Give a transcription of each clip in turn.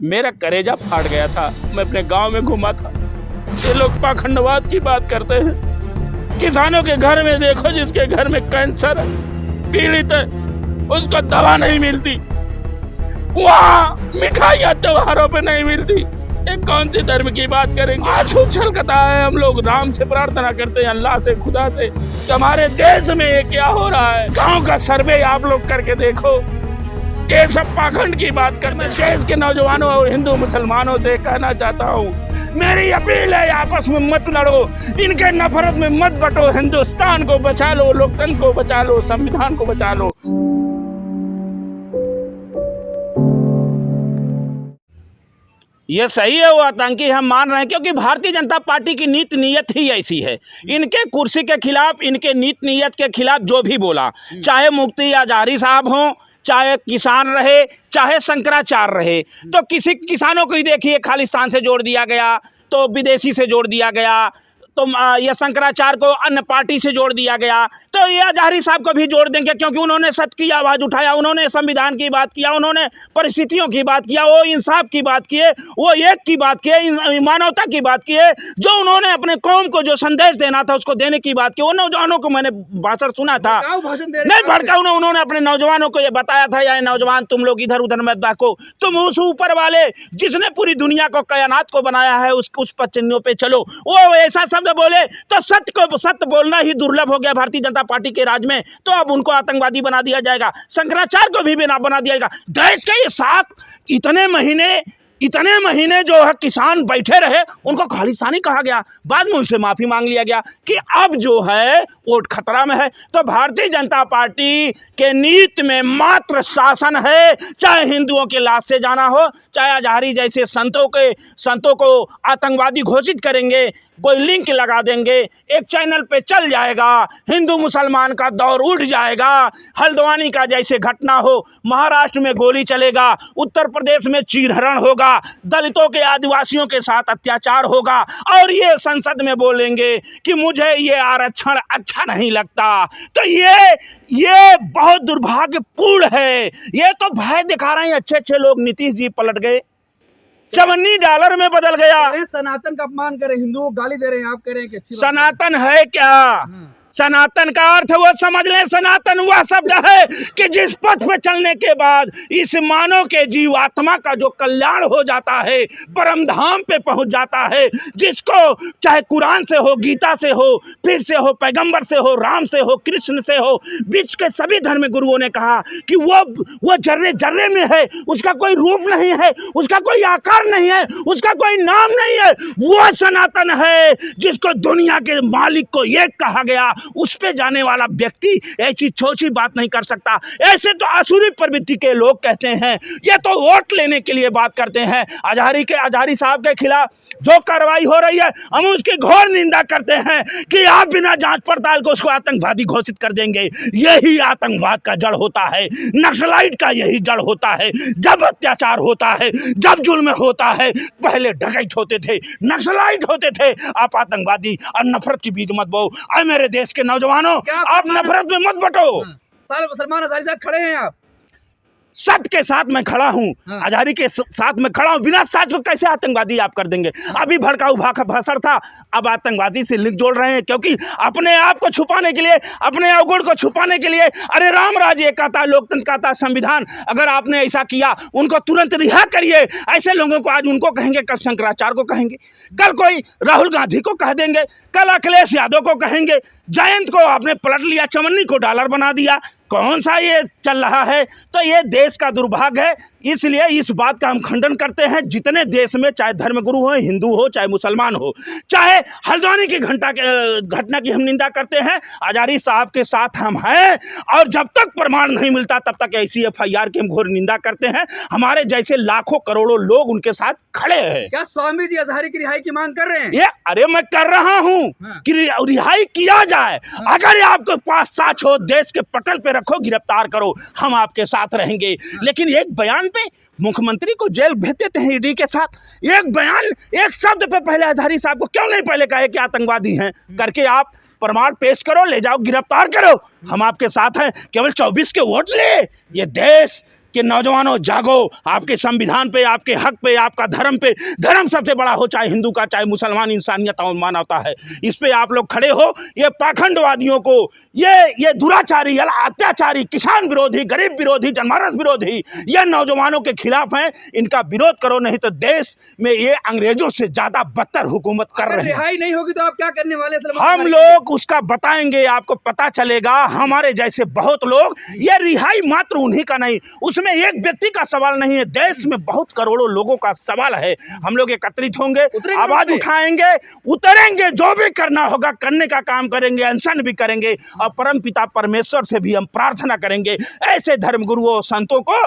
मेरा कलेजा फाट गया था। मैं अपने गांव में घूमा था, ये लोग पाखंडवाद की बात करते हैं। किसानों के घर में देखो, जिसके घर में कैंसर पीड़ित है उसको दवा नहीं मिलती, वहाँ मिठाइयाँ त्योहारों पे नहीं मिलती। ये कौन सी धर्म की बात करेंगे? आज छलकता है। हम लोग राम से प्रार्थना करते हैं, अल्लाह से, खुदा से, कि हमारे देश में ये क्या हो रहा है। गांव का सर्वे आप लोग करके देखो, ये सब पाखंड की बात करते हैं। देश के नौजवानों और हिंदू मुसलमानों से कहना चाहता हूँ, मेरी अपील है, आपस में मत लड़ो, इनके नफरत में मत बटो। हिंदुस्तान को बचा लो, लोकतंत्र को बचा लो, संविधान को बचा लो। ये सही है, वो आतंकी हम मान रहे हैं, क्योंकि भारतीय जनता पार्टी की नीति नीयत ही ऐसी है। इनके कुर्सी के खिलाफ, इनके नीति नीयत के खिलाफ जो भी बोला, चाहे मुफ्ती अजहरी साहब हों, चाहे किसान रहे, चाहे शंकराचार्य रहे, तो किसी किसानों को ही देखिए खालिस्तान से जोड़ दिया गया, तो विदेशी से जोड़ दिया गया, तो ये शंकराचार्य को अन्य पार्टी से जोड़ दिया गया, तो ये अजहरी साहब को भी जोड़ देंगे, क्योंकि उन्होंने सत्य की आवाज़ उठाया, उन्होंने संविधान की बात किया, उन्होंने परिस्थितियों की बात किया, वो इंसाफ की बात किए, वो एक की बात किए, मानवता की बात किए, जो उन्होंने अपने कौम को जो संदेश देना था उसको देने की बात की। उन नौजवानों को मैंने भाषण सुना था, नहीं भड़का, उन्होंने अपने नौजवानों को ये बताया था, या नौजवान तुम लोग इधर उधर मत भागो, तुम उस ऊपर वाले जिसने पूरी दुनिया को, कायनात को बनाया है, उस पचन्यों पे चलो। वो ऐसा बोले तो सत्य बोलना ही दुर्लभ हो गया भारतीय जनता पार्टी के राज में, तो अब उनको आतंकवादी बना दिया जाएगा, शंकराचार्य को भी बना दिया जाएगा। देश के ये साथ इतने महीने जो है किसान बैठे रहे, उनको खालिस्तानी कहा गया, बाद में उनसे माफी मांग लिया गया कि अब जो है वोट खतरा में है। तो भारतीय जनता पार्टी के नीति में मात्र शासन है, चाहे हिंदुओं के लाश से जाना हो, चाहे अजहरी जैसे संतों को आतंकवादी घोषित करेंगे, कोई लिंक लगा देंगे, एक चैनल पे चल जाएगा, हिंदू मुसलमान का दौर उठ जाएगा। हल्द्वानी का जैसे घटना हो, महाराष्ट्र में गोली चलेगा, उत्तर प्रदेश में चीरहरण होगा, दलितों के, आदिवासियों के साथ अत्याचार होगा, और ये संसद में बोलेंगे कि मुझे ये आरक्षण अच्छा नहीं लगता। तो ये बहुत दुर्भाग्यपूर्ण है। ये तो भय दिखा रहे हैं, अच्छे लोग, नीतीश जी पलट गए, $74 में बदल गया। सनातन का अपमान करे, हिंदुओं को गाली दे रहे हैं, आप कह रहे हैं कि अच्छी सनातन है क्या? सनातन का अर्थ वो समझ लें, सनातन वह शब्द है कि जिस पथ पे चलने के बाद इस मानव के जीवात्मा का जो कल्याण हो जाता है, परम धाम पे पहुंच जाता है, जिसको चाहे कुरान से हो, गीता से हो, फिर से हो, पैगंबर से हो, राम से हो, कृष्ण से हो, बीच के सभी धर्म गुरुओं ने कहा कि वो जर्रे जर्रे में है, उसका कोई रूप नहीं है, उसका कोई आकार नहीं है, उसका कोई नाम नहीं है, वो सनातन है जिसको दुनिया के मालिक को एक कहा गया। उस पे जाने वाला व्यक्ति ऐसी छोटी बात नहीं कर सकता। ऐसे तो आसुरी प्रवृत्ति के लोग कहते हैं, ये तो वोट लेने के लिए बात करते हैं। अजहरी साहब के खिलाफ जो कार्रवाई हो रही है, हम उसकी घोर निंदा करते हैं कि आप बिना जांच पड़ताल को उसको आतंकवादी घोषित कर देंगे। यही आतंकवाद का जड़ होता है, नक्सलाइट का यही जड़ होता है। जब अत्याचार होता है, जब जुल्म होता है, पहले डकैत होते थे, नक्सलाइट होते थे, आप आतंकवादी और नफरत की बीज मत बो। अरे मेरे देश के नौजवानों, आप नफरत में मत बटो। सलमान अजहरी साहब खड़े हैं, आप सत्य के साथ मैं खड़ा हूं, अजहरी के साथ मैं खड़ा हूं। बिना सच को कैसे आतंकवादी आप कर देंगे? अभी भड़काऊ भाषण था, अब आतंकवादी से लिंक जोड़ रहे हैं, क्योंकि अपने आप को छुपाने के लिए, अपने अवगुण को छुपाने के लिए। अरे राम राज्य कहता, लोकतंत्र कहता, संविधान, अगर आपने ऐसा किया उनको तुरंत रिहा करिए। ऐसे लोगों को आज उनको कहेंगे, कल शंकराचार्य को कहेंगे, कल कोई राहुल गांधी को कह देंगे, कल अखिलेश यादव को कहेंगे, जयंत को आपने पलट लिया, चवन्नी को डॉलर बना दिया। कौन सा ये चल रहा है? तो ये देश का दुर्भाग्य है। इसलिए इस बात का हम खंडन करते हैं। जितने देश में चाहे धर्मगुरु हो, हिंदू हो, चाहे मुसलमान हो, चाहे हल्द्वानी की घटना की हम निंदा करते हैं, अजहरी साहब के साथ हम हैं, और जब तक प्रमाण नहीं मिलता तब तक ऐसी FIR की हम घोर निंदा करते हैं। हमारे जैसे लाखों करोड़ों लोग उनके साथ खड़े हैं। क्या स्वामी जी अजहरी की रिहाई की मांग कर रहे हैं? ये अरे मैं कर रहा हूं कि रिहाई किया जाए। अगर आपके पास साक्ष्य हो, देश के पटल पे रखो, गिरफ्तार करो, हम आपके साथ रहेंगे। लेकिन एक बयान पे मुख्यमंत्री को जेल भेज देते हैं ईडी के साथ। एक बयान, एक शब्द पे पहले अजहरी साहब को क्यों नहीं पहले कहे कि आतंकवादी हैं? करके आप प्रमाण पेश करो, ले जाओ, गिरफ्तार करो, हम आपके साथ हैं। केवल 24 के वोट ले ये देश कि नौजवानों जागो, आपके संविधान पे, आपके हक पे, आपका धर्म पे, धर्म सबसे बड़ा हो, चाहे हिंदू का, चाहे मुसलमान, इंसानियत और मानवता है, इस पे आप लोग खड़े हो। ये पाखंडवादियों को, ये दुराचारी, अत्याचारी, किसान विरोधी, गरीब विरोधी, जनमानस विरोधी, ये नौजवानों के खिलाफ हैं, इनका विरोध करो, नहीं तो देश में ये अंग्रेजों से ज्यादा बदतर हुकूमत कर रहे हैं। रिहाई नहीं होगी तो आप क्या करने वाले हैं? हम लोग उसका बताएंगे, आपको पता चलेगा। हमारे जैसे बहुत लोग, ये रिहाई मात्र उन्हीं का नहीं, उसमें एक व्यक्ति का सवाल नहीं है, देश में बहुत करोड़ों लोगों का सवाल है। हम लोग एकत्रित होंगे, आवाज उठाएंगे, उतरेंगे, जो भी करना होगा करने का काम करेंगे, अनशन भी करेंगे, और परम पिता परमेश्वर से भी हम प्रार्थना करेंगे ऐसे धर्मगुरुओं, संतों को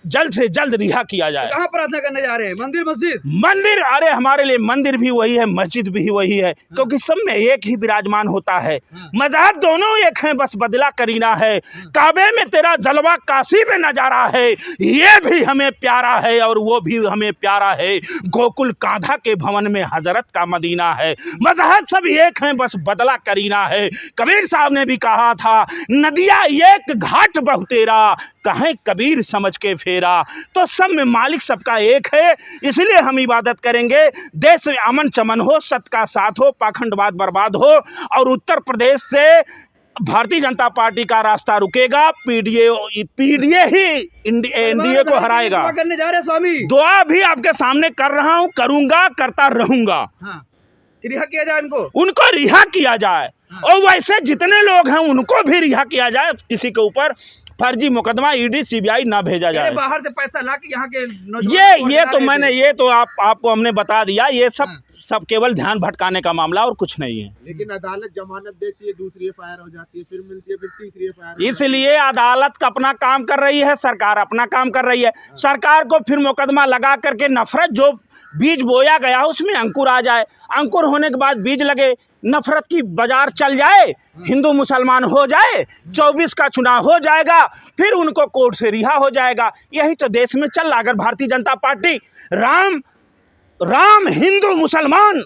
जल्द से जल्द रिहा किया जाए। कहाँ प्रार्थना करने जा रहे हैं? मंदिर मस्जिद? मंदिर, अरे हमारे लिए मंदिर भी वही है, मस्जिद भी वही है, क्योंकि सब में एक ही विराजमान होता है। मजहब दोनों एक हैं, बस बदला करीना है। काबे में तेरा जलवा, काशी में नजारा है, ये भी हमें प्यारा है और वो भी हमें प्यारा है। गोकुल कांधा के भवन में हजरत का मदीना है। मजहब सब एक हैं, बस बदला करीना है। कबीर साहब ने भी कहा था, नदिया एक घाट बहुतेरा, कहें कबीर समझ के फेरा। तो सब में मालिक सबका एक है, इसलिए हम इबादत करेंगे। देश में अमन चमन हो, सत्य का साथ हो, पाखंडवाद बर्बाद हो, और उत्तर प्रदेश से भारतीय जनता पार्टी का रास्ता रुकेगा। पीडीए ही एनडीए को हराएगा। करने जा रहे स्वामी? दुआ भी आपके सामने कर रहा हूं, करूंगा, करता रहूंगा। रिहा किया जाए उनको रिहा किया जाए, और वैसे जितने लोग हैं उनको भी रिहा किया जाए। किसी के ऊपर फर्जी मुकदमा ईडी सीबीआई ना भेजा जाए। बाहर से पैसा ला के यहाँ के ये तो मैंने, ये तो आपको हमने बता दिया, ये सब केवल ध्यान भटकाने का मामला और कुछ नहीं है। लेकिन अदालत जमानत देती है, दूसरी एफआईआर हो जाती है, फिर मिलती है, फिर तीसरी एफआईआर। इसलिए अदालत अपना काम कर रही है, सरकार अपना काम कर रही है। सरकार को फिर मुकदमा लगा करके नफरत, जो बीज बोया गया उसमें अंकुर आ जाए, अंकुर होने के बाद बीज लगे, नफरत की बाजार चल जाए, हिंदू मुसलमान हो जाए, 24 का चुनाव हो जाएगा, फिर उनको कोर्ट से रिहा हो जाएगा। यही तो देश में चल रहा। अगर भारतीय जनता पार्टी राम हिंदू मुसलमान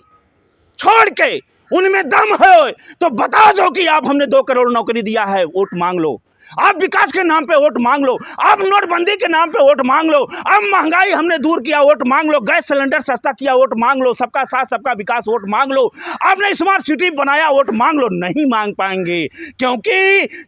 छोड़ के उनमें दम है तो बता दो कि आप, हमने 2 करोड़ नौकरी दिया है, वोट मांग लो। आप विकास के नाम पे वोट मांग लो, आप नोटबंदी के नाम पे वोट मांग लो, आप महंगाई हमने दूर किया, वोट मांग लो, गैस सिलेंडर सस्ता किया, वोट मांग लो, सबका साथ सबका विकास, वोट मांग लो, आपने स्मार्ट सिटी बनाया, वोट मांग लो। नहीं मांग पाएंगे, क्योंकि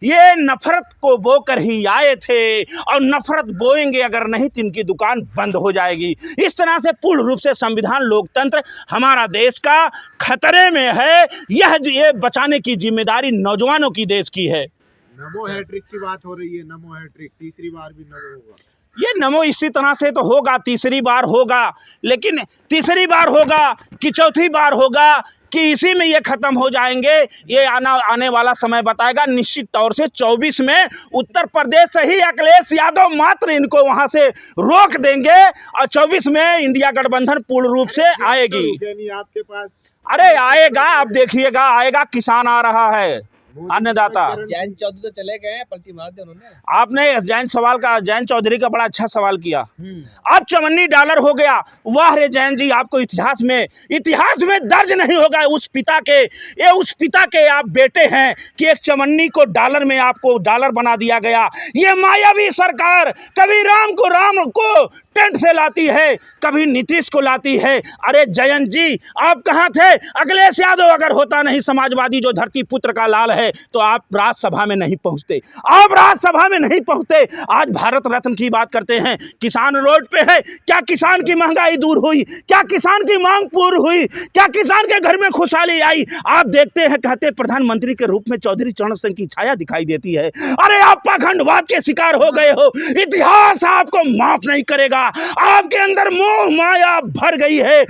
ये नफरत को बोकर ही आए थे, और नफरत बोएंगे अगर नहीं तो इनकी दुकान बंद हो जाएगी। इस तरह से पूर्ण रूप से संविधान, लोकतंत्र हमारा देश का खतरे में है। ये बचाने की जिम्मेदारी नौजवानों की, देश की है। नमो हैट्रिक की बात हो रही है, नमो हैट्रिक, तीसरी बार भी नमो होगा। ये नमो इसी तरह से तो होगा, तीसरी बार होगा, लेकिन तीसरी बार होगा कि चौथी बार होगा कि इसी में ये खत्म हो जाएंगे, ये आने वाला समय बताएगा। निश्चित तौर से 24 में उत्तर प्रदेश से ही अखिलेश यादव मात्र इनको वहां से रोक देंगे, और 24 में इंडिया गठबंधन पूर्ण रूप से आएगी। आपके पास, अरे आएगा, आप देखिएगा, आएगा। किसान आ रहा है, अन्नदाता। जयंत चौधरी तो चले गए, पलटी मार दी उन्होंने। आपने जयंत चौधरी का बड़ा अच्छा सवाल किया। अब चवन्नी डॉलर हो गया। वाह रे जयंत जी, आपको इतिहास में दर्ज नहीं होगा। उस पिता के आप बेटे हैं कि एक चवन्नी को डॉलर में आपको डॉलर बना दिया गया। ये मायावी सरकार कभी राम को टेंट से लाती है, कभी नीतीश को लाती है। अरे जयंत जी, आप कहाँ थे? अखिलेश यादव अगर होता नहीं समाजवादी, जो धरती पुत्र का लाल है, तो आप राज्यसभा में नहीं पहुंचते। आज भारत रत्न की बात करते हैं, किसान रोड पे है। क्या किसान की महंगाई दूर हुई? क्या किसान की मांग पूर्ण हुई? क्या किसान के घर में खुशहाली आई? आप देखते हैं, कहते प्रधानमंत्री के रूप में चौधरी चरण सिंह की छाया दिखाई देती है। अरे आप पाखंडवाद के शिकार हो गए हो, इतिहास आपको माफ नहीं करेगा। आपके अंदर मोह माया भर गई है।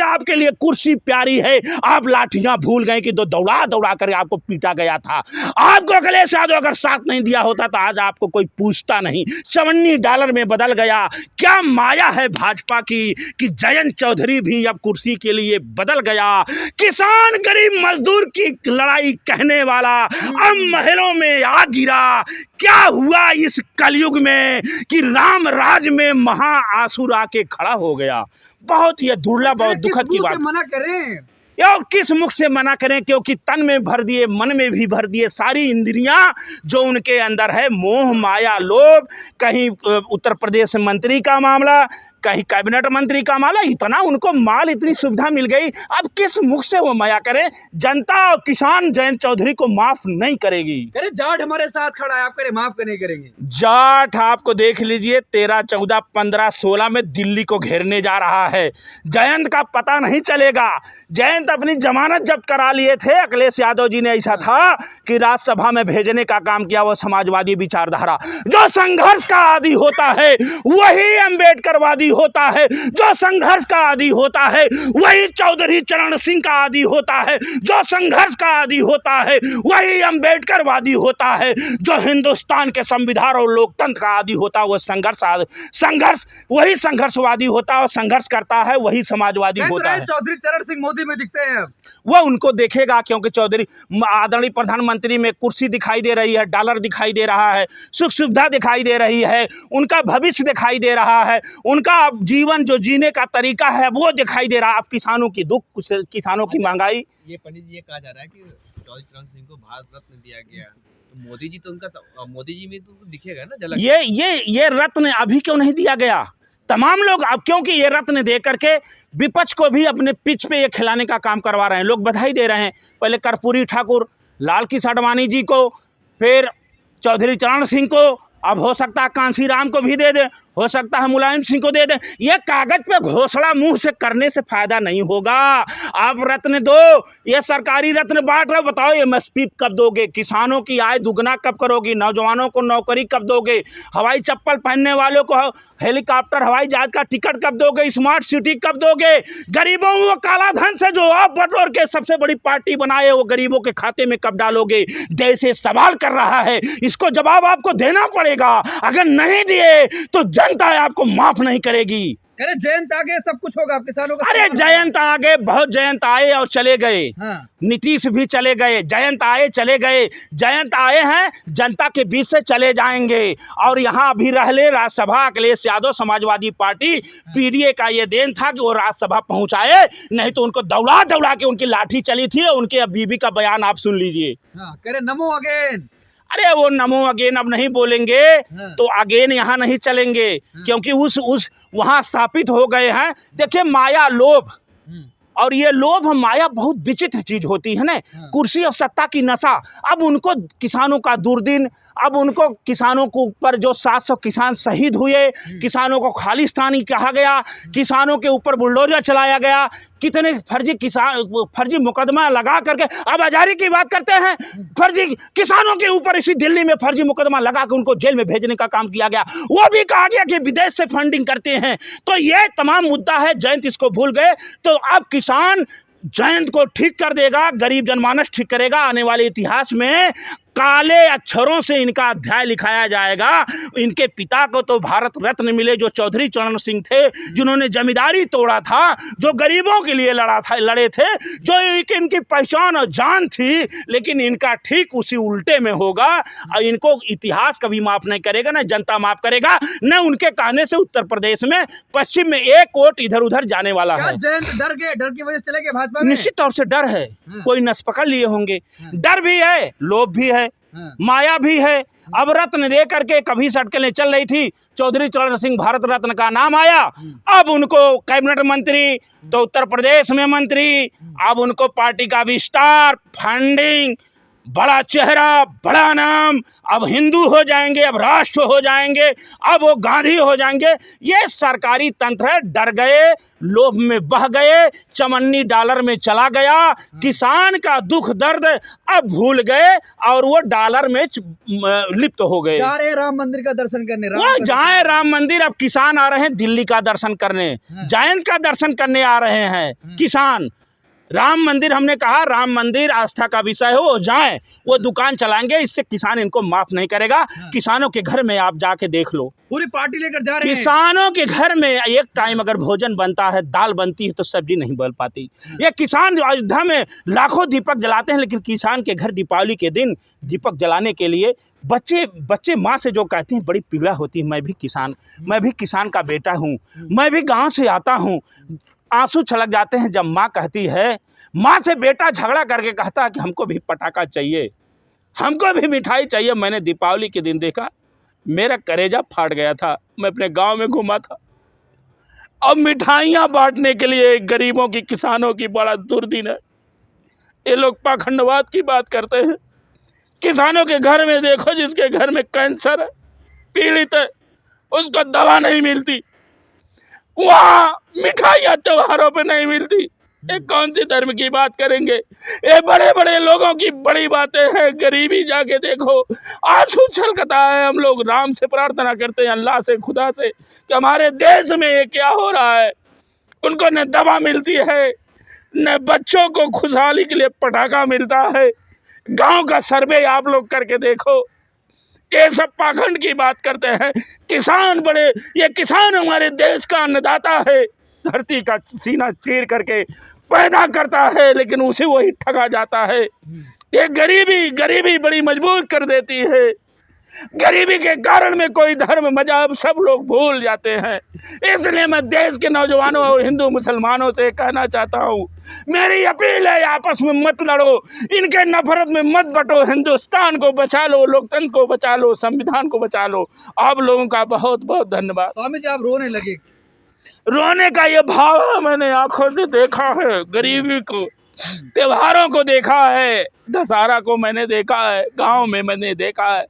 आपके लिए कुर्सी प्यारी है। आप लाठियां भूल गए कि दौड़ा कर आपको पीटा गया था। आपको अखिलेश यादव अगर साथ नहीं दिया होता तो आज आपको कोई पूछता नहीं। चवन्नी डॉलर में बदल गया। क्या माया है भाजपा की कि जयंत चौधरी भी अब कुर्सी के लिए बदल गया। किसान गरीब मजदूर की लड़ाई कहने वाला अब महलों में आ गिरा। क्या हुआ इस कलयुग में कि राम राज में महा आसुर आके खड़ा हो गया। बहुत ये दुर्लभ और दुखद की बात। मना कर रहे हैं या किस मुख से मना करें, क्योंकि तन में भर दिए, मन में भी भर दिए सारी इंद्रियां जो उनके अंदर है, मोह माया लोभ। कहीं उत्तर प्रदेश मंत्री का मामला, कहीं कैबिनेट मंत्री का मामला, इतना उनको माल, इतनी सुविधा मिल गई, अब किस मुख से वो माया करें। जनता और किसान जयंत चौधरी को माफ नहीं करेगी। कह रहे जाट हमारे साथ खड़ा है, आप कह रहे माफ नहीं करेंगे। जाट आपको देख लीजिए 13, 14, 15, 16 में दिल्ली को घेरने जा रहा है। जयंत का पता नहीं चलेगा। जयंत अपनी जमानत जब्त करा लिए थे, अखिलेश यादव जी ने ऐसा था कि राज्यसभा में भेजने का काम किया। वो समाजवादी विचारधारा, जो संघर्ष का आदी होता है वही अंबेडकरवादी होता है, जो संघर्ष का आदी होता है वही चौधरी चरण सिंह का आदी होता है, जो संघर्ष का आदी होता है वही अंबेडकरवादी होता है, जो हिंदुस्तान के संविधान और लोकतंत्र का आदी होता है वो संघर्ष वही संघर्षवादी होता है, और संघर्ष करता है वही समाजवादी होता है। चौधरी चरण सिंह मोदी में दिखते हैं अब। वो उनको देखेगा, क्योंकि चौधरी आदरणीय प्रधानमंत्री में कुर्सी दिखाई दे रही है, डॉलर दिखाई दे रहा है, सुख सुविधा दिखाई दे रही है, उनका भविष्य दिखाई दे रहा है, उनका जीवन जो जीने का तरीका है वो दिखाई दे रहा है। अब किसानों की दुख, किसानों की महंगाई। ये पंडित जी, ये कहा जा रहा है कि चौधरी चरण सिंह को भारत रत्न दिया गया, तो मोदी जी तो उनका, मोदी जी में तो दिखेगा ना झलक। ये रत्न अभी क्यों नहीं दिया गया? तमाम लोग अब, क्योंकि ये रत्न दे करके विपक्ष को भी अपने पिच पे ये खिलाने का काम करवा रहे हैं। लोग बधाई दे रहे हैं, पहले कर्पूरी ठाकुर, लाल किस आडवाणी जी को, फिर चौधरी चरण सिंह को, अब हो सकता है कांसी राम को भी दे दे, हो सकता है मुलायम सिंह को दे दे। ये कागज पे घोषणा मुंह से करने से फायदा नहीं होगा। आप रत्न दो, ये सरकारी रत्न बांट रहे हो, बताओ एमएसपी कब दोगे? किसानों की आय दुगना कब करोगी? नौजवानों को नौकरी कब दोगे? हवाई चप्पल पहनने वालों को हेलीकॉप्टर, हवाई जहाज का टिकट कब दोगे? स्मार्ट सिटी कब दोगे? गरीबों वो काला धन से जो आप बटोर के सबसे बड़ी पार्टी बनाए, वो गरीबों के खाते में कब डालोगे? देश ये सवाल कर रहा है, इसको जवाब आपको देना पड़ेगा। अगर नहीं दिए तो जनता आपको माफ नहीं करेगी। अरे जयंत आगे सब कुछ होगा किसानों का। अरे जयंत आगे, बहुत जयंत आए और चले गए। हाँ। नीतीश भी चले गए, जयंत आए चले गए। जयंत आए हैं, जनता के बीच से चले जाएंगे। और यहाँ अभी रह ले राज्यसभा, अखिलेश यादव समाजवादी पार्टी पीडीए का ये देन था कि वो राज्यसभा पहुंचाए, नहीं तो उनको दौड़ा दौड़ा के उनकी लाठी चली थी। उनके बीबी का बयान आप सुन लीजिए। हाँ, कह रहे नमो अगेन। अरे वो नमो अगेन अब नहीं बोलेंगे। हाँ। तो अगेन यहाँ नहीं चलेंगे। हाँ। क्योंकि उस वहाँ स्थापित हो गए हैं। देखिए माया लोभ, और ये लोभ माया बहुत विचित्र चीज होती है ना। हाँ। कुर्सी और सत्ता की नशा। अब उनको किसानों का दुर्दिन, अब उनको किसानों को ऊपर जो 700 किसान शहीद हुए, किसानों को खालिस्तानी कहा गया, किसानों के ऊपर बुलडोजर चलाया गया, कितने फर्जी मुकदमा लगा करके, अब आजादी की बात करते हैं, फर्जी किसानों के ऊपर इसी दिल्ली में फर्जी मुकदमा लगा के उनको जेल में भेजने का काम किया गया। वो भी कहा गया कि विदेश से फंडिंग करते हैं। तो ये तमाम मुद्दा है। जयंत इसको भूल गए, तो अब किसान जयंत को ठीक कर देगा, गरीब जनमानस ठीक करेगा। आने वाले इतिहास में काले अक्षरों से इनका अध्याय लिखाया जाएगा। इनके पिता को तो भारत रत्न मिले, जो चौधरी चरण सिंह थे, जिन्होंने जमींदारी तोड़ा था, जो गरीबों के लिए लड़े थे, जो इनकी पहचान और जान थी। लेकिन इनका ठीक उसी उल्टे में होगा। और इनको इतिहास कभी माफ नहीं करेगा, ना जनता माफ करेगा, न उनके कहने से उत्तर प्रदेश में पश्चिम में एक वोट इधर उधर जाने वाला है। जयंत डर गए, डर की वजह से चले गए भाजपा में? निश्चित तौर से डर है। कोई नस पकड़ लिए होंगे। डर भी है, लोभ भी है, माया भी है। अब रत्न दे करके कभी सटकलें चल रही थी, चौधरी चरण सिंह भारत रत्न का नाम आया, अब उनको कैबिनेट मंत्री, तो उत्तर प्रदेश में मंत्री, अब उनको पार्टी का विस्तार, फंडिंग, बड़ा चेहरा, बड़ा नाम, अब हिंदू हो जाएंगे, अब राष्ट्र हो जाएंगे, अब वो गांधी हो जाएंगे। ये सरकारी तंत्र है। डर गए, लोभ में बह गए, चमन्नी डॉलर में चला गया, किसान का दुख दर्द अब भूल गए और वो डॉलर में लिप्त हो गए। जा रहे राम मंदिर का दर्शन करने, वो जाए राम मंदिर। अब किसान आ रहे हैं दिल्ली का दर्शन करने, जयंत का दर्शन करने आ रहे हैं किसान। राम मंदिर, हमने कहा राम मंदिर आस्था का विषय हो, वो जाएं, वो दुकान चलाएंगे। इससे किसान इनको माफ नहीं करेगा। किसानों के घर में आप जाके देख लो, पूरी पार्टी लेकर जा रहे हैं। किसानों के घर में एक टाइम अगर भोजन बनता है, दाल बनती है, तो सब्जी नहीं बन पाती। ये किसान जो अयोध्या में लाखों दीपक जलाते हैं, लेकिन किसान के घर दीपावली के दिन दीपक जलाने के लिए बच्चे माँ से जो कहते हैं, बड़ी पीड़ा होती है। मैं भी किसान का बेटा हूँ, मैं भी गाँव से आता हूँ। आंसू छलक जाते हैं जब माँ कहती है, माँ से बेटा झगड़ा करके कहता है कि हमको भी पटाखा चाहिए, हमको भी मिठाई चाहिए। मैंने दीपावली के दिन देखा, मेरा कलेजा फाट गया था। मैं अपने गांव में घूमा था, अब मिठाइयाँ बांटने के लिए गरीबों की, किसानों की बड़ा दुर्दिन है। ये लोग पाखंडवाद की बात करते हैं। किसानों के घर में देखो, जिसके घर में कैंसर है, पीड़ित है, उसको दवा नहीं मिलती, वहाँ मिठाइयाँ त्योहारों पे नहीं मिलती। ये कौन सी धर्म की बात करेंगे? ये बड़े बड़े लोगों की बड़ी बातें हैं। गरीबी जाके देखो, आंसू छलकता है। हम लोग राम से प्रार्थना करते हैं, अल्लाह से, खुदा से, कि हमारे देश में ये क्या हो रहा है। उनको न दवा मिलती है, न बच्चों को खुशहाली के लिए पटाखा मिलता है। गांव का सर्वे आप लोग करके देखो, ये सब पाखंड की बात करते हैं। किसान बड़े, ये किसान हमारे देश का अन्नदाता है, धरती का सीना चीर करके पैदा करता है, लेकिन उसे वही ठगा जाता है। ये गरीबी बड़ी मजबूर कर देती है। गरीबी के कारण में कोई धर्म मजहब सब लोग भूल जाते हैं। इसलिए मैं देश के नौजवानों और हिंदू मुसलमानों से कहना चाहता हूँ, मेरी अपील है, आपस में मत लड़ो, इनके नफरत में मत बटो। हिंदुस्तान को बचा लो, लोकतंत्र को बचा लो, संविधान को बचा लो। आप लोगों का बहुत बहुत धन्यवाद। स्वामी जी, आप रोने लगे। रोने का ये भाव है, मैंने आंखों से देखा है। गरीबी को, त्योहारों को देखा है, दशहरा को मैंने देखा है, गांव में मैंने देखा है।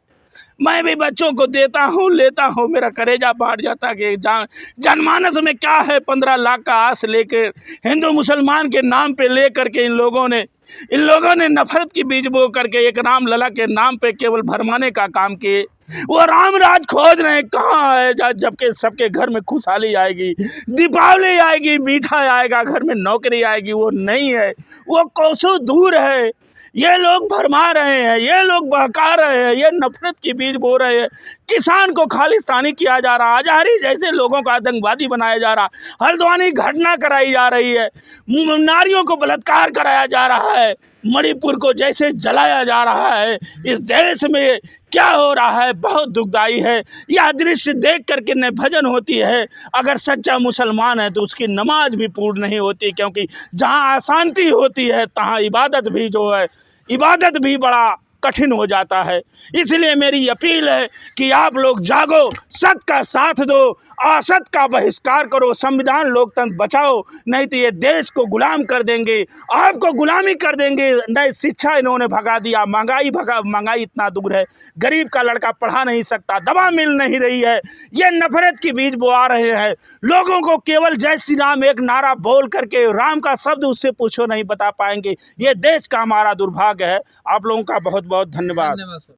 मैं भी बच्चों को देता हूँ, लेता हूँ, मेरा कलेजा फाट जाता है कि जनमानस में क्या है। 15 लाख का आस लेकर हिंदू मुसलमान के नाम पे ले करके इन लोगों ने नफरत की बीज बो करके एक राम लला के नाम पे केवल भरमाने का काम किए। वो राम राज खोज रहे हैं, कहाँ है, जबकि सबके घर में खुशहाली आएगी, दीपावली आएगी, मीठा आएगा, घर में नौकरी आएगी, वो नहीं है। वो कोसों दूर है। ये लोग भरमा रहे हैं, ये लोग बहका रहे हैं, ये नफरत की बीज बो रहे हैं। किसान को खालिस्तानी किया जा रहा, अजहरी जैसे लोगों का आतंकवादी बनाया जा रहा, हल्द्वानी घटना कराई जा रही है, नारियों को बलात्कार कराया जा रहा है, मणिपुर को जैसे जलाया जा रहा है। इस देश में क्या हो रहा है, बहुत दुखदाई है। यह दृश्य देख करके न भजन होती है, अगर सच्चा मुसलमान है तो उसकी नमाज भी पूर्ण नहीं होती, क्योंकि जहाँ अशांति होती है तहाँ इबादत भी बड़ा कठिन हो जाता है। इसलिए मेरी अपील है कि आप लोग जागो, सत का साथ दो, असत का बहिष्कार करो, संविधान लोकतंत्र बचाओ, नहीं तो ये देश को गुलाम कर देंगे, आपको गुलामी कर देंगे। नई शिक्षा इन्होंने भगा दिया, महंगाई इतना दूर है, गरीब का लड़का पढ़ा नहीं सकता, दवा मिल नहीं रही है। ये नफरत की बीज बोआ रहे हैं। लोगों को केवल जय श्री राम एक नारा बोल करके राम का शब्द उससे पूछो नहीं बता पाएंगे। ये देश का हमारा दुर्भाग्य है। आप लोगों का बहुत बहुत धन्यवाद।